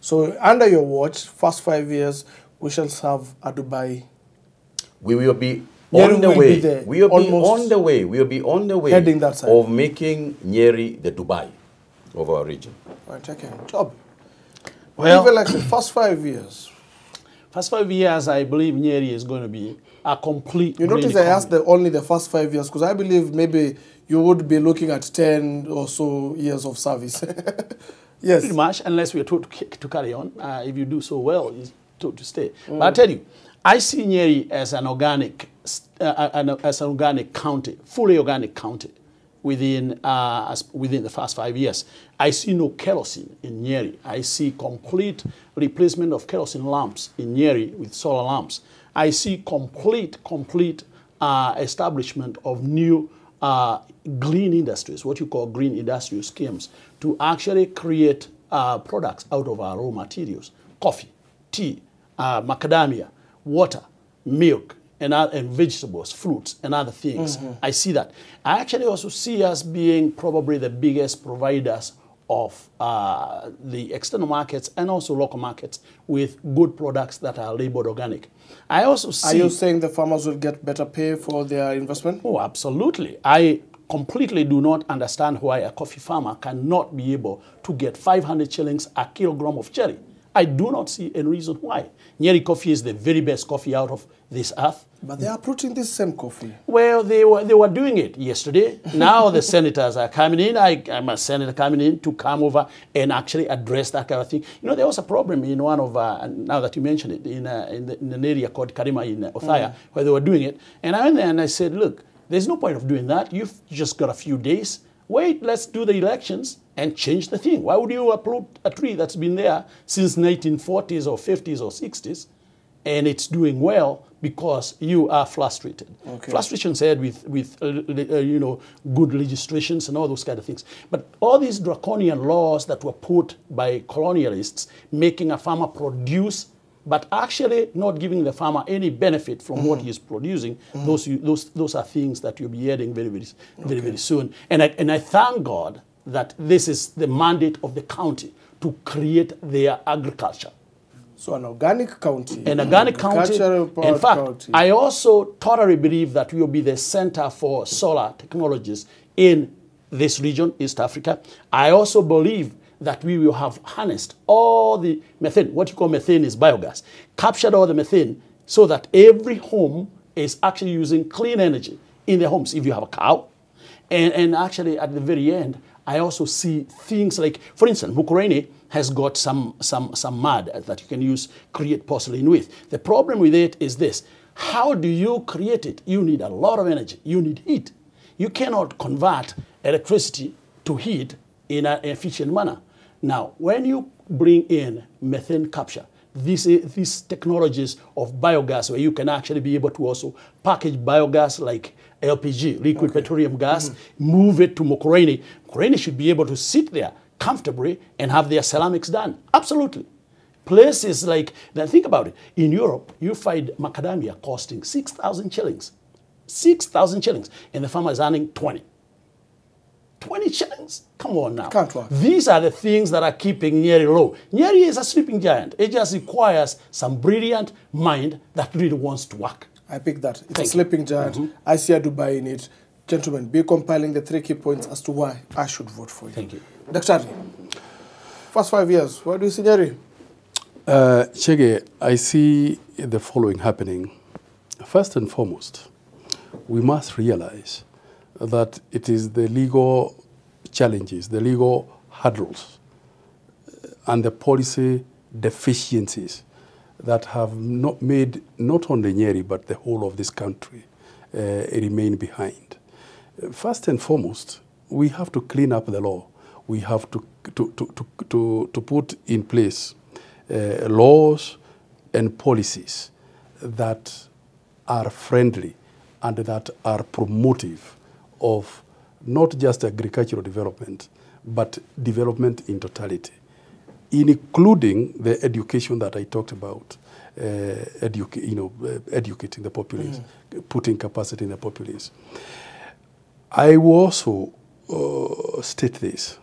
So under your watch, first 5 years, we shall have a Dubai. We will be on the way. We will be on the way. We will be on the way heading that side of making Nyeri the Dubai of our region. Right, okay. Job. Well, election, first 5 years. First 5 years, I believe Nyeri is going to be a complete. You notice I asked only the first 5 years because I believe maybe you would be looking at 10 or so years of service. Yes. Pretty much, unless we are told to carry on. If you do so well, you're told to stay. But I tell you, I see Nyeri as an organic, county, fully organic county within the first 5 years. I see no kerosene in Nyeri. I see complete replacement of kerosene lamps in Nyeri with solar lamps. I see complete establishment of new green industries, what you call green industrial schemes, to actually create products out of our raw materials: coffee, tea, macadamia, water, milk, and vegetables, fruits, and other things. I see that. I actually also see us being probably the biggest providers of the external markets and also local markets with good products that are labeled organic. I also see... Are you saying the farmers will get better pay for their investment? Oh, absolutely. I completely do not understand why a coffee farmer cannot be able to get 500 shillings a kilogram of cherry. I do not see any reason why. Nyeri coffee is the very best coffee out of this earth. But they are approaching this same coffee. Well, they were doing it yesterday. Now the senators are coming in. I'm a senator coming in to come over and actually address that kind of thing. You know, there was a problem in one of, now that you mentioned it, in an area called Karima in Othaya, where they were doing it. And I went there and I said, look, there's no point of doing that. You've just got a few days. Wait, let's do the elections and change the thing. Why would you uproot a tree that's been there since 1940s or 50s or 60s and it's doing well because you are frustrated? Okay. Frustration said with you know, good legislations and all those kind of things. But all these draconian laws that were put by colonialists, making a farmer produce but actually not giving the farmer any benefit from what he is producing, those are things that you'll be hearing very soon. And I thank God that this is the mandate of the county to create their agriculture. So an organic county. An organic county. In fact, I also totally believe that we will be the center for solar technologies in this region, East Africa. I also believe that we will have harnessed all the methane. What you call methane is biogas. Captured all the methane so that every home is actually using clean energy in their homes. If you have a cow, and actually at the very end, I also see things like, for instance, Mukureni has got some mud that you can create porcelain with. The problem with it is this: how do you create it? You need a lot of energy. You need heat. You cannot convert electricity to heat in an efficient manner. Now, when you bring in methane capture, these technologies of biogas, where you can actually be able to also package biogas like LPG, liquid petroleum gas, move it to Mukureni. Mukureni should be able to sit there comfortably and have their ceramics done. Absolutely. Places like, now think about it, in Europe, you find macadamia costing 6,000 shillings. 6,000 shillings, and the farmer is earning 20. 20 shillings? Come on now. Can't work. These are the things that are keeping Nyeri low. Nyeri is a sleeping giant. It just requires some brilliant mind that really wants to work. I pick that. It's a sleeping giant. I see a Dubai in it. Gentlemen, be compiling the 3 key points as to why I should vote for you. Thank you. Dr. First 5 years, where do you see Nyeri? Chege, I see the following happening. First and foremost, we must realize that it is the legal challenges, the legal hurdles, and the policy deficiencies that have not made not only Nyeri but the whole of this country remain behind. First and foremost, we have to clean up the law. We have to put in place laws and policies that are friendly and that are promotive of not just agricultural development, but development in totality, including the education that I talked about, educating the populace, putting capacity in the populace. I will also state this.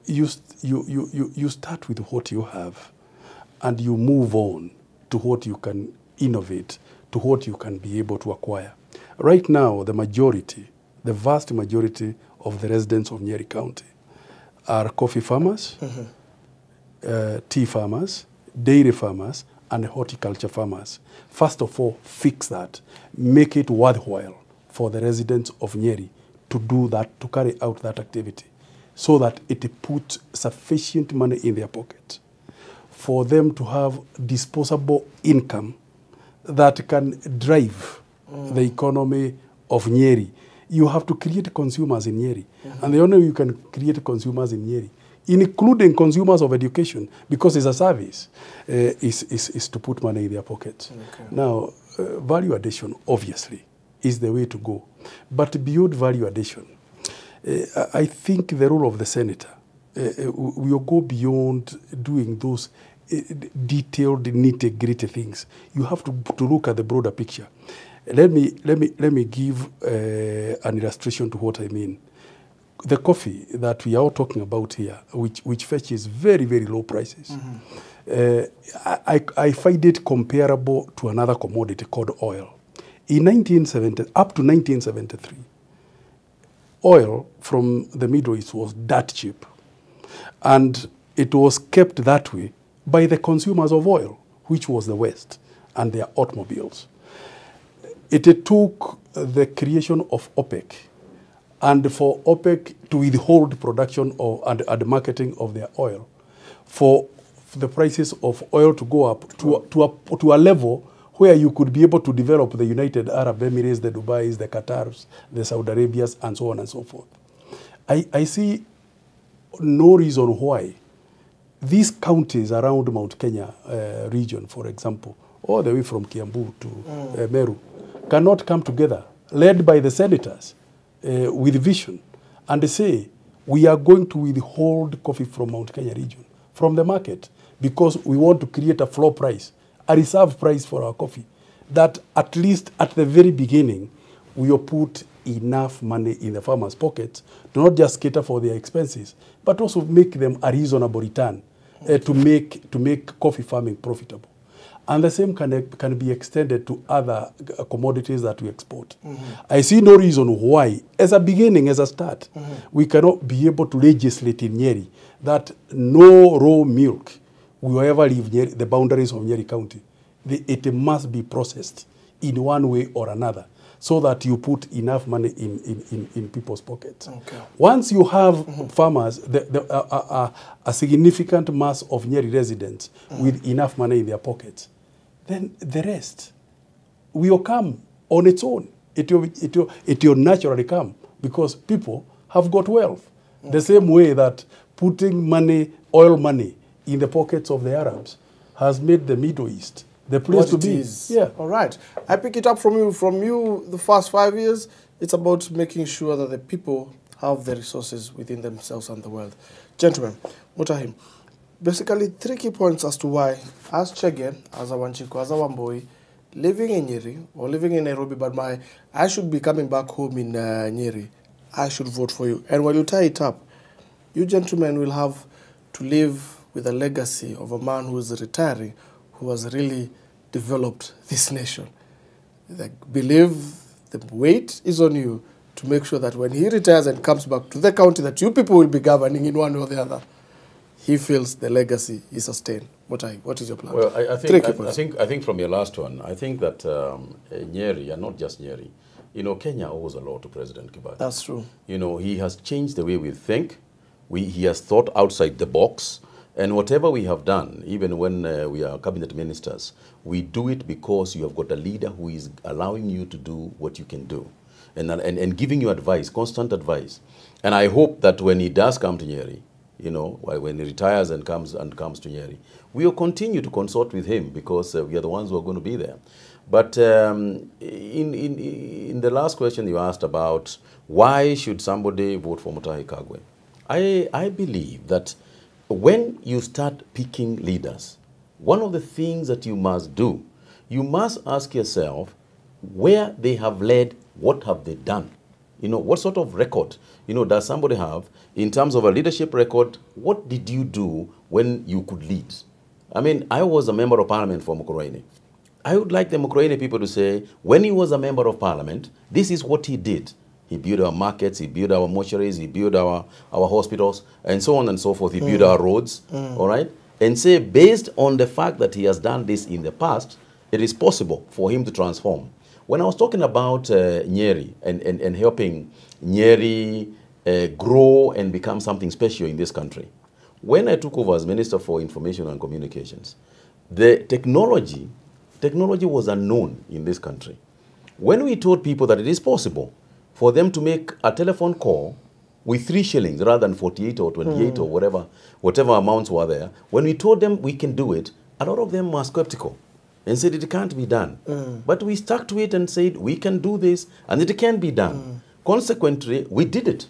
You start with what you have, and you move on to what you can innovate, to what you can be able to acquire. Right now, the vast majority of the residents of Nyeri County are coffee farmers, tea farmers, dairy farmers, and horticulture farmers. First of all, fix that. Make it worthwhile for the residents of Nyeri to do that, to carry out that activity, so that it puts sufficient money in their pocket for them to have disposable income that can drive the economy of Nyeri. You have to create consumers in Nyeri. And the only way you can create consumers in Nyeri, including consumers of education, because it's a service, is to put money in their pockets. Okay. Now, value addition, obviously, is the way to go. But beyond value addition, I think the role of the senator will go beyond doing those detailed, nitty-gritty things. You have to look at the broader picture. Let me give an illustration to what I mean. The coffee that we are all talking about here, which fetches very, very low prices, I find it comparable to another commodity called oil. In 1970, up to 1973, oil from the Middle East was that cheap. And it was kept that way by the consumers of oil, which was the West and their automobiles. It took the creation of OPEC and for OPEC to withhold production and marketing of their oil, for the prices of oil to go up to a level where you could be able to develop the United Arab Emirates, the Dubais, the Qatars, the Saudi Arabias, and so on and so forth. I see no reason why these counties around Mount Kenya region, for example, all the way from Kiambu to Meru, cannot come together, led by the senators with vision, and say, we are going to withhold coffee from Mount Kenya region, from the market, because we want to create a floor price, a reserve price for our coffee, that at least at the very beginning, we will put enough money in the farmers' pockets to not just cater for their expenses, but also make them a reasonable return to make coffee farming profitable. And the same can be extended to other commodities that we export. I see no reason why, as a beginning, as a start, we cannot be able to legislate in Nyeri that no raw milk will ever leave Nyeri, the boundaries of Nyeri County. It must be processed in one way or another, so that you put enough money in people's pockets. Okay. Once you have farmers, a significant mass of Nyeri residents with enough money in their pockets, then the rest will come on its own. It will naturally come, because people have got wealth. The same way that putting money, oil money, in the pockets of the Arabs has made the Middle East the place to be. Yeah. All right. I pick it up from you. From you, the first 5 years, it's about making sure that the people have the resources within themselves and the world. Gentlemen, Mutahim, basically 3 key points as to why, as Chege, as a Wanchiko, as a Wamboi, living in Nyeri or living in Nairobi, but I should be coming back home in Nyeri, I should vote for you. And while you tie it up, you gentlemen will have to live with a legacy of a man who is retiring, who has really developed this nation. I believe the weight is on you to make sure that when he retires and comes back to the county that you people will be governing in one way or the other, he feels the legacy is sustained. What is your plan? Well, I think from your last one, I think that Nyeri, and not just Nyeri, Kenya owes a lot to President Kibaki. That's true. He has changed the way we think. He has thought outside the box. And whatever we have done, even when we are cabinet ministers, we do it because you have got a leader who is allowing you to do what you can do, and giving you advice, constant advice. And I hope that when he does come to Nyeri, when he retires and comes to Nyeri, we will continue to consult with him, because we are the ones who are going to be there. But in the last question you asked about why should somebody vote for Mutahi Kagwe, I believe that when you start picking leaders, one of the things that you must do, you must ask yourself where they have led, what have they done? What sort of record, does somebody have in terms of a leadership record? What did you do when you could lead? I mean, I was a member of parliament for Mukurweini. I would like the Mukurweini people to say, when he was a member of parliament, this is what he did. He built our markets, he built our mortuaries, he built our hospitals, and so on and so forth. He built our roads, all right? And say, based on the fact that he has done this in the past, it is possible for him to transform. When I was talking about Nyeri and helping Nyeri grow and become something special in this country, when I took over as Minister for Information and Communications, the technology was unknown in this country. When we told people that it is possible for them to make a telephone call with 3 shillings rather than 48 or 28 or whatever amounts were there, when we told them we can do it, a lot of them were skeptical and said it can't be done. But we stuck to it and said we can do this and it can be done. Consequently, we did it.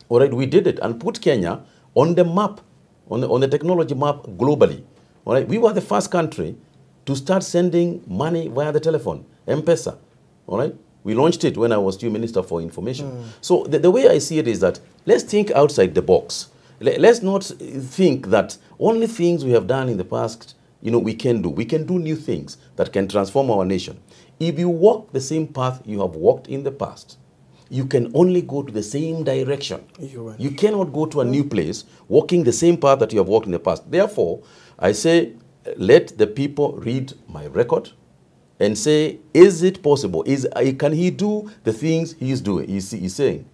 All right, we did it and put Kenya on the map, on the technology map globally. All right, we were the first country to start sending money via the telephone, M-Pesa. All right, we launched it when I was still Minister for Information. So the way I see it is that let's think outside the box. Let's not think that only things we have done in the past, we can do. We can do new things that can transform our nation. If you walk the same path you have walked in the past, you can only go to the same direction. You cannot go to a new place walking the same path that you have walked in the past. Therefore, I say, let the people read my record and say, is it possible? Can he do the things he's doing? He's saying.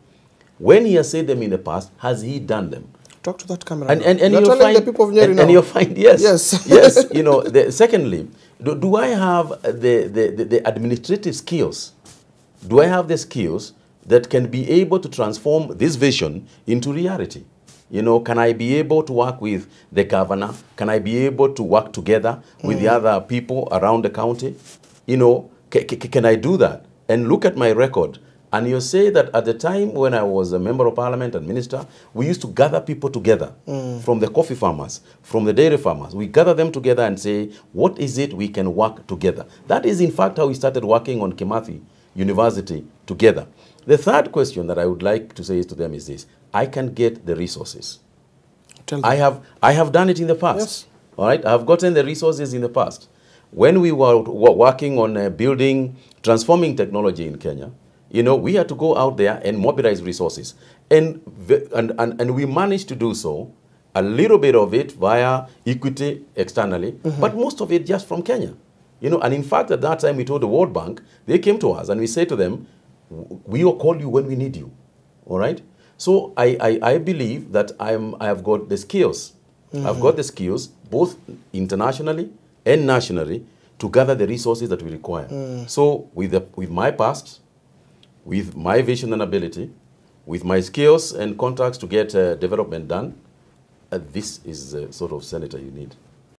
When he has said them in the past, has he done them? Talk to that camera. And you're telling the people of Nyeri now. And you'll find, yes. Yes. Secondly, do I have the administrative skills? Do I have the skills that can be able to transform this vision into reality? Can I be able to work with the governor? Can I be able to work together with the other people around the county? Can I do that? And look at my record. And you say that at the time when I was a member of parliament and minister, we used to gather people together from the coffee farmers, from the dairy farmers. We gather them together and say, what is it we can work together? That is, in fact, how we started working on Kimathi University together. The third question that I would like to say to them is this: I can get the resources. I have done it in the past. Yes. All right, I have gotten the resources in the past. When we were working on transforming technology in Kenya, we had to go out there and mobilize resources, and we managed to do so. A little bit of it via equity externally, but most of it just from Kenya. And in fact, at that time we told the World Bank, they came to us and we said to them, we will call you when we need you. All right. So I believe that I have got the skills. I've got the skills both internationally and nationally to gather the resources that we require. So with my past, with my vision and ability, with my skills and contacts to get development done, this is the sort of senator you need.